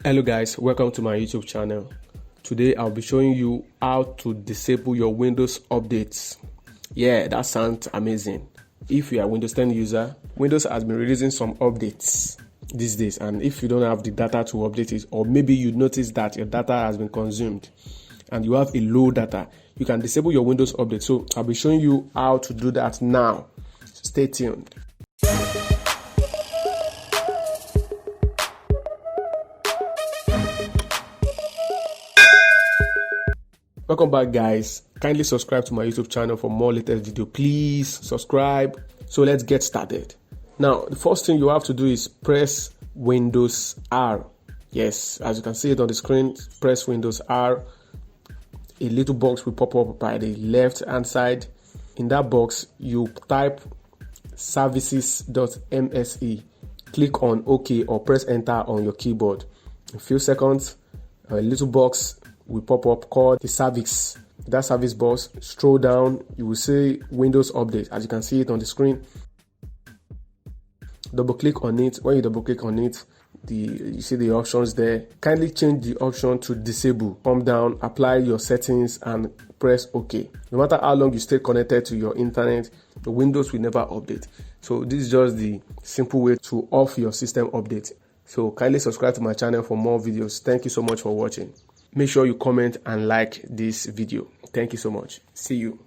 Hello guys, welcome to my YouTube channel. Today I'll be showing you how to disable your Windows updates. Yeah, that sounds amazing. If you are a Windows 10 user, Windows has been releasing some updates these days, and if you don't have the data to update it, or maybe you notice that your data has been consumed and you have a low data, you can disable your Windows update. So I'll be showing you how to do that now. Stay tuned. Welcome back guys. Kindly subscribe to my YouTube channel for more latest video. Please subscribe. So let's get started. Now the first thing you have to do is press Windows R. Yes, as you can see it on the screen, press Windows R. A little box will pop up by the left hand side. In that box you type services.mse. Click on OK or press enter on your keyboard. In a few seconds a little box will pop up called the service. That service box, scroll down, you will see Windows Update. As you can see it on the screen, double click on it. When you double click on it, you see the options there. Kindly change the option to disable. Come down, apply your settings and press OK. No matter how long you stay connected to your internet, the Windows will never update. So this is just the simple way to off your system update. So kindly subscribe to my channel for more videos. Thank you so much for watching. Make sure you comment and like this video. Thank you so much. See you.